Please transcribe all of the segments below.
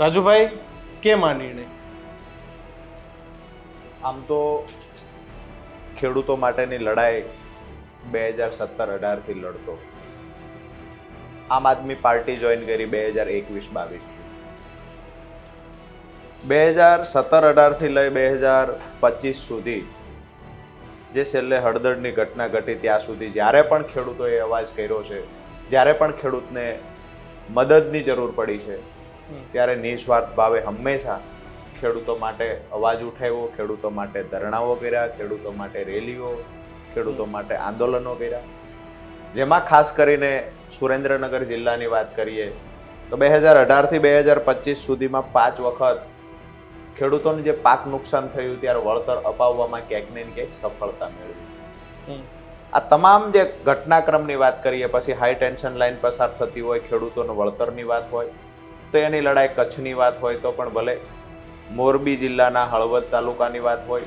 રાજુભાઈ, કેમ આ નિર્ણય? આમ તો ખેડૂતો માટેની લડાઈ 2017-18થી લડતો. આમ આદમી પાર્ટી જોઈન કરી 2021-22થી. 2017-18થી લઈ 2025 સુધી જે છેલ્લે હળદરની ઘટના ઘટી ત્યાં સુધી જ્યારે પણ ખેડૂતોએ અવાજ કર્યો છે, જ્યારે પણ ખેડૂતને મદદની જરૂર પડી છે, ત્યારે નિસ્વાર્થ ભાવે હંમેશા ખેડૂતો માટે અવાજ ઉઠાવ્યો, ખેડૂતો માટે ધરણાઓ કર્યા, ખેડૂતો માટે રેલીઓ, ખેડૂતો માટે આંદોલનો કર્યા. જેમાં ખાસ કરીને સુરેન્દ્રનગર જિલ્લાની વાત કરીએ તો 2018થી 2025 સુધીમાં 5 વખત ખેડૂતોને જે પાક નુકસાન થયું ત્યારે વળતર અપાવવામાં ક્યાંક ને ક્યાંક સફળતા મેળવી. આ તમામ જે ઘટનાક્રમની વાત કરીએ, પછી હાઈ ટેન્શન લાઈન પસાર થતી હોય, ખેડૂતોને વળતરની વાત હોય, તો એની લડાઈ કચ્છની વાત હોય તો પણ ભલે, મોરબી જિલ્લાના હળવદ તાલુકાની વાત હોય,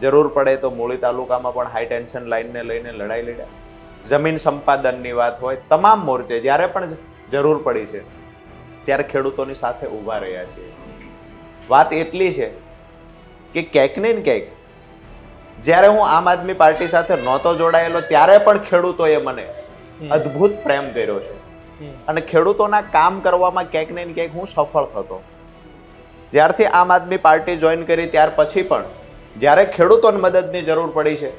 જરૂર પડે તો મૂળી તાલુકામાં પણ હાઈ ટેન્શન લાઈનને લઈને લડાઈ લડ્યા, જમીન સંપાદનની વાત હોય, તમામ મોરચે જ્યારે પણ જરૂર પડી છે ત્યારે ખેડૂતોની સાથે ઊભા રહ્યા છીએ. વાત એટલી છે કે ક્યાંક ને ક્યાંક જ્યારે હું આમ આદમી પાર્ટી સાથે નહોતો જોડાયેલો ત્યારે પણ ખેડૂતોએ મને અદ્ભુત પ્રેમ કર્યો છે અને ખેડૂતોના કામ કરવામાં ક્યાંક ને ક્યાંક હું સફળ થતો. જ્યારથી આમ આદમી પાર્ટી જોઈન કરી ત્યાર પછી પણ જ્યારે ખેડૂતોને મદદની જરૂર પડી છે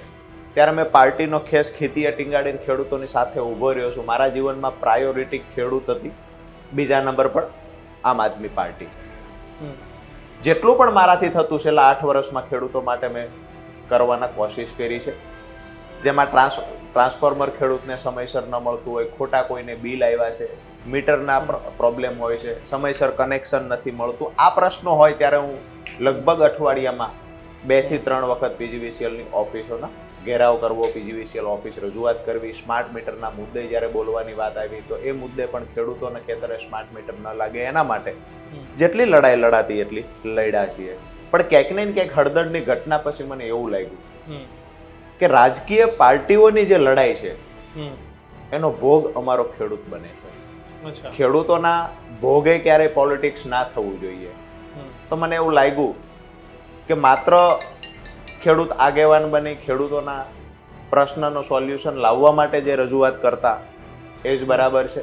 ત્યારે મેં પાર્ટીનો ખેસ ખીતીએ ટીંગાડીને ખેડૂતોની સાથે ઊભો રહ્યો છું. મારા જીવનમાં પ્રાયોરિટી ખેડૂત હતી, બીજા નંબર પર આમ આદમી પાર્ટી. જેટલું પણ મારાથી થતું છેલ્લા 8 વર્ષમાં ખેડૂતો માટે મેં કરવાના કોશિશ કરી છે. જેમાં ટ્રાન્સફોર્મર ખેડૂતને સમયસર ન મળતું હોય, ખોટા કોઈને બિલ આવ્યા છે, મીટરના પ્રોબ્લેમ હોય છે, સમયસર કનેક્શન નથી મળતું, આ પ્રશ્નો હોય ત્યારે હું લગભગ અઠવાડિયામાં 2 થી 3 વખત પીજીવીસીએલની ઓફિસોના ઘેરાવ કરવો, પીજીવીસીએલ ઓફિસ રજૂઆત કરવી. સ્માર્ટ મીટરના મુદ્દે જ્યારે બોલવાની વાત આવી તો એ મુદ્દે પણ ખેડૂતોને ખેતરે સ્માર્ટ મીટર ન લાગે એના માટે જેટલી લડાઈ લડાતી એટલી લડ્યા છીએ. પણ ક્યાંક ને ક્યાંક હળદરની ઘટના પછી મને એવું લાગ્યું કે રાજકીય પાર્ટીઓની જે લડાઈ છે એનો ભોગ અમારો ખેડૂત બને છે. ખેડૂતોના ભોગે ક્યારેય પોલિટિક્સ ના થવું જોઈએ. તો મને એવું લાગ્યું કે માત્ર ખેડૂત આગેવાન બની ખેડૂતોના પ્રશ્નનો સોલ્યુશન લાવવા માટે જે રજૂઆત કરતા એ જ બરાબર છે.